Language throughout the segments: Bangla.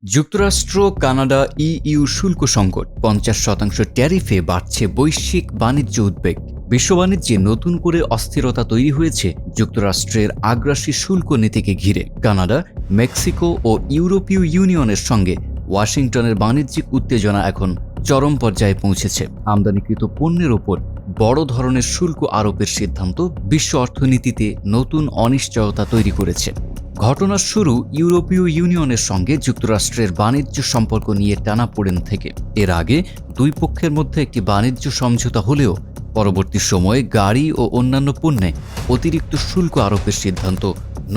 যুক্তরাষ্ট্র, কানাডা, ইইউ শুল্ক সংকট, ৫০% ট্যারিফে বাড়ছে বৈশ্বিক বাণিজ্য উদ্বেগ। বিশ্ব বাণিজ্যে নতুন করে অস্থিরতা তৈরি হয়েছে যুক্তরাষ্ট্রের আগ্রাসী শুল্ক নীতিকে ঘিরে। কানাডা, মেক্সিকো ও ইউরোপীয় ইউনিয়নের সঙ্গে ওয়াশিংটনের বাণিজ্যিক উত্তেজনা এখন চরম পর্যায়ে পৌঁছেছে। আমদানিকৃত পণ্যের ওপর বড় ধরনের শুল্ক আরোপের সিদ্ধান্ত বিশ্ব অর্থনীতিতে নতুন অনিশ্চয়তা তৈরি করেছে। ঘটনার শুরু ইউরোপীয় ইউনিয়নের সঙ্গে যুক্তরাষ্ট্রের বাণিজ্য সম্পর্ক নিয়ে টানাপোড়েন থেকে। এর আগে দুই পক্ষের মধ্যে একটি বাণিজ্য সমঝোতা হলেও পরবর্তী সময়ে গাড়ি ও অন্যান্য পণ্যে অতিরিক্ত শুল্ক আরোপের সিদ্ধান্ত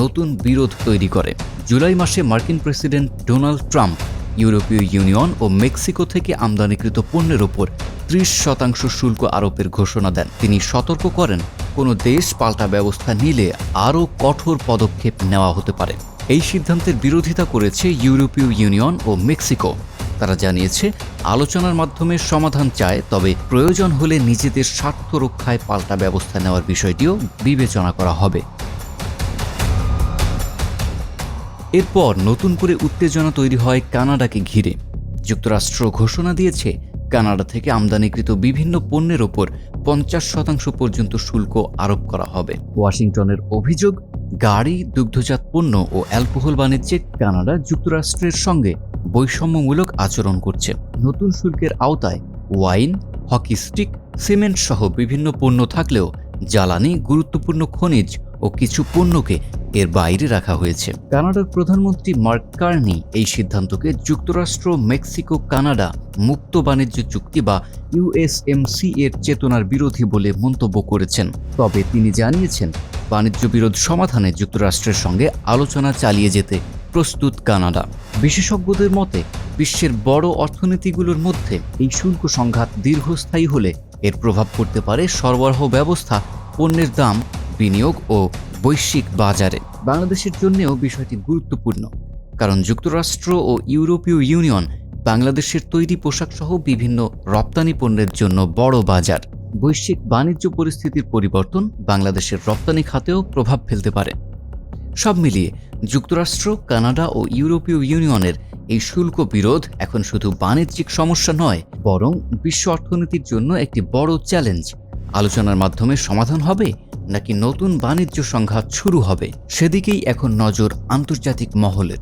নতুন বিরোধ তৈরি করে। জুলাই মাসে মার্কিন প্রেসিডেন্ট ডোনাল্ড ট্রাম্প ইউরোপীয় ইউনিয়ন ও মেক্সিকো থেকে আমদানিকৃত পণ্যের ওপর ৩০% শুল্ক আরোপের ঘোষণা দেন। তিনি সতর্ক করেন, কোনো দেশ পাল্টা ব্যবস্থা নিলে আরও কঠোর পদক্ষেপ নেওয়া হতে পারে। এই সিদ্ধান্তের বিরোধিতা করেছে ইউরোপীয় ইউনিয়ন ও মেক্সিকো। তারা জানিয়েছে, আলোচনার মাধ্যমে সমাধান চায়, তবে প্রয়োজন হলে নিজেদের স্বার্থ রক্ষায় পাল্টা ব্যবস্থা নেওয়ার বিষয়টিও বিবেচনা করা হবে। এরপর নতুন করে উত্তেজনা তৈরি হয় কানাডাকে ঘিরে। যুক্তরাষ্ট্র ঘোষণা দিয়েছে, কানাডা থেকে আমদানিকৃত বিভিন্ন পণ্যের ওপর ৫০% পর্যন্ত শুল্ক আরোপ করা হবে। ওয়াশিংটনের অভিযোগ, গাড়ি, দুগ্ধজাত পণ্য ও অ্যালকোহল বাণিজ্যে কানাডা যুক্তরাষ্ট্রের সঙ্গে বৈষম্যমূলক আচরণ করছে। নতুন শুল্কের আওতায় ওয়াইন, হকি স্টিক, সিমেন্ট সহ বিভিন্ন পণ্য থাকলেও জ্বালানি, গুরুত্বপূর্ণ খনিজ ও কিছু পণ্যকে এর বাইরে রাখা হয়েছে। কানাডার প্রধানমন্ত্রী মার্ক কার্নি এই সিদ্ধান্তকে যুক্তরাষ্ট্র, মেক্সিকো, কানাডা মুক্ত বাণিজ্য চুক্তি বা ইউএসএমসি এর চেতনার বিরোধী বলে মন্তব্য করেছেন। তবে তিনি জানিয়েছেন, বাণিজ্য বিরোধ সমাধানে যুক্তরাষ্ট্রের সঙ্গে আলোচনা চালিয়ে যেতে প্রস্তুত কানাডা। বিশেষজ্ঞদের মতে, বিশ্বের বড় অর্থনীতিগুলোর মধ্যে এই শুল্ক সংঘাত দীর্ঘস্থায়ী হলে এর প্রভাব পড়তে পারে সরবরাহ ব্যবস্থা, পণ্যের দাম, বিনিয়োগ ও বৈশ্বিক বাজারে। বাংলাদেশের জন্যও বিষয়টি গুরুত্বপূর্ণ, কারণ যুক্তরাষ্ট্র ও ইউরোপীয় ইউনিয়ন বাংলাদেশের তৈরি পোশাক সহ বিভিন্ন রপ্তানি পণ্যের জন্য বড় বাজার। বৈশ্বিক বাণিজ্য পরিস্থিতির পরিবর্তন বাংলাদেশের রপ্তানি খাতেও প্রভাব ফেলতে পারে। সব মিলিয়ে যুক্তরাষ্ট্র, কানাডা ও ইউরোপীয় ইউনিয়নের এই শুল্ক বিরোধ এখন শুধু বাণিজ্যিক সমস্যা নয়, বরং বিশ্ব অর্থনীতির জন্য একটি বড় চ্যালেঞ্জ। আলোচনার মাধ্যমে সমাধান হবে নাকি নতুন বাণিজ্য সংঘাত শুরু হবে, সেদিকেই এখন নজর আন্তর্জাতিক মহলের।